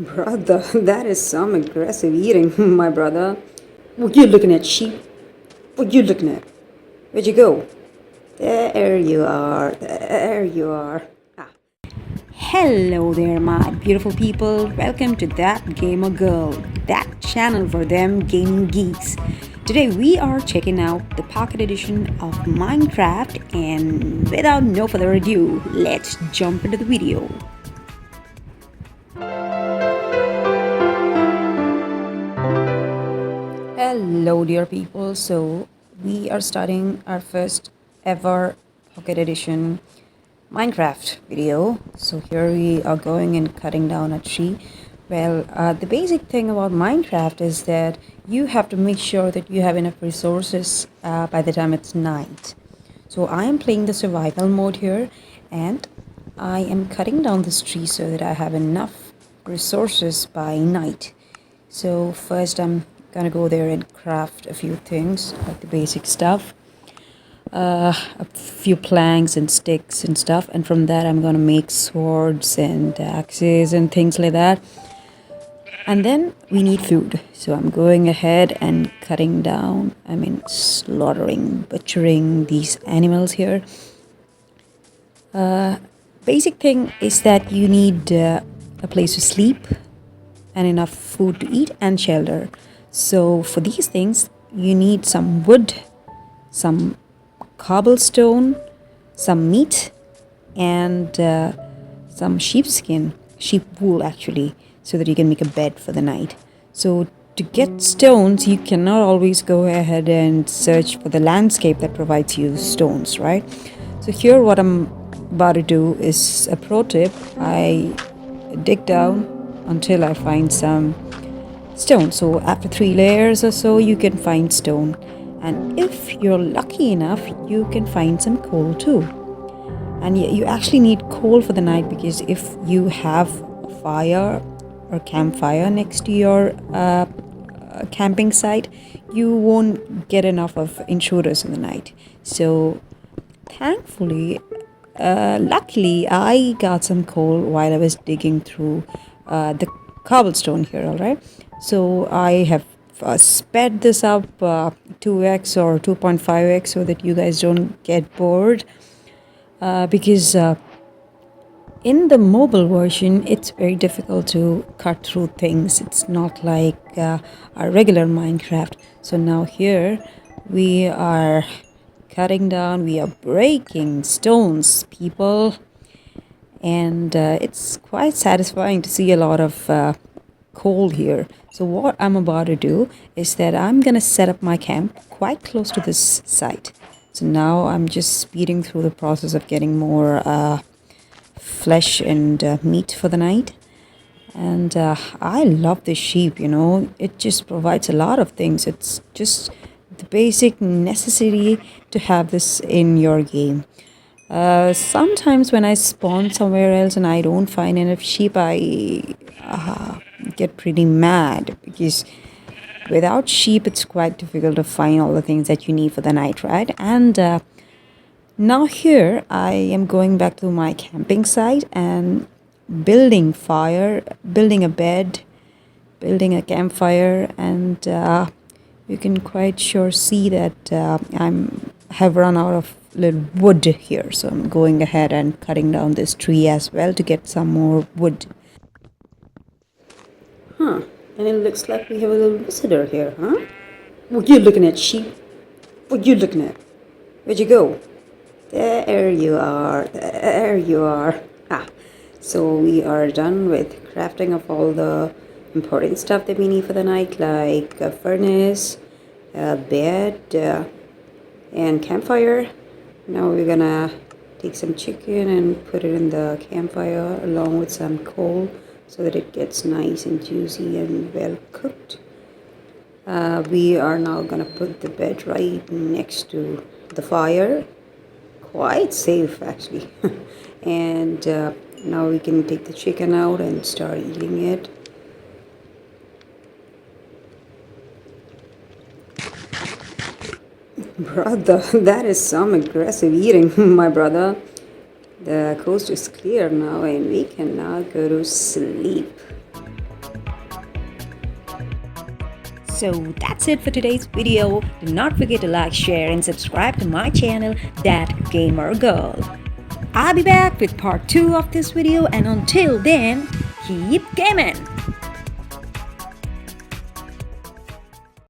Brother, that is some aggressive eating, my brother. What you looking at, sheep? What you looking at? Where'd you go? There you are. There you are. Ah. Hello there, my beautiful people. Welcome to That Gamer Girl, that channel for them gaming geeks. Today we are checking out the pocket edition of Minecraft, and without no further ado, let's jump into the video. Hello dear people, so we are starting our first ever pocket edition Minecraft video. So here we are going and cutting down a tree. Well, the basic thing about Minecraft is that you have to make sure that you have enough resources by the time it's night. So I am playing the survival mode here, and I am cutting down this tree so that I have enough resources by night. So first I'm gonna go there and craft a few things, like the basic stuff, a few planks and sticks and stuff, and from that I'm gonna make swords and axes and things like that. And then we need food, so I'm going ahead and cutting down, slaughtering, butchering these animals here. Basic thing is that you need a place to sleep and enough food to eat and shelter. So for these things you need some wood, some cobblestone, some meat, and some sheepskin, sheep wool actually, so that you can make a bed for the night. So to get stones, you cannot always go ahead and search for the landscape that provides you stones, right? So here what I'm about to do is a pro tip. I dig down until I find some stone. So after 3 layers or so you can find stone, and if you're lucky enough you can find some coal too. And you actually need coal for the night, because if you have a fire or campfire next to your camping site, you won't get enough of intruders in the night. So thankfully, luckily I got some coal while I was digging through the cobblestone here. All right, so I have sped this up 2x or 2.5x so that you guys don't get bored, because in the mobile version it's very difficult to cut through things. It's not like our regular Minecraft. So now here we are cutting down, we are breaking stones, people, and it's quite satisfying to see a lot of coal here. So what I'm about to do is that I'm gonna set up my camp quite close to this site. So now I'm just speeding through the process of getting more flesh and meat for the night. And I love the sheep, it just provides a lot of things. It's just the basic necessity to have this in your game. Sometimes when I spawn somewhere else and I don't find enough sheep, I get pretty mad, because without sheep it's quite difficult to find all the things that you need for the night, right? And now here I am going back to my camping site and building fire, building a bed, building a campfire, and you can quite sure see that have run out of little wood here. So I'm going ahead and cutting down this tree as well to get some more wood. And it looks like we have a little visitor here, huh? What you looking at, sheep? What you looking at? Where'd you go? There you are. There you are. Ah, so we are done with crafting of all the important stuff that we need for the night, like a furnace, a bed, and campfire. Now we're gonna take some chicken and put it in the campfire along with some coal, so that it gets nice and juicy and well cooked. We are now gonna put the bed right next to the fire. Quite safe actually. And now we can take the chicken out and start eating it. Brother, that is some aggressive eating, my brother. The coast is clear now and we can now go to sleep. So that's it for today's video. Do not forget to like, share, and subscribe to my channel, That Gamer Girl. I'll be back with part 2 of this video, and until then, keep gaming!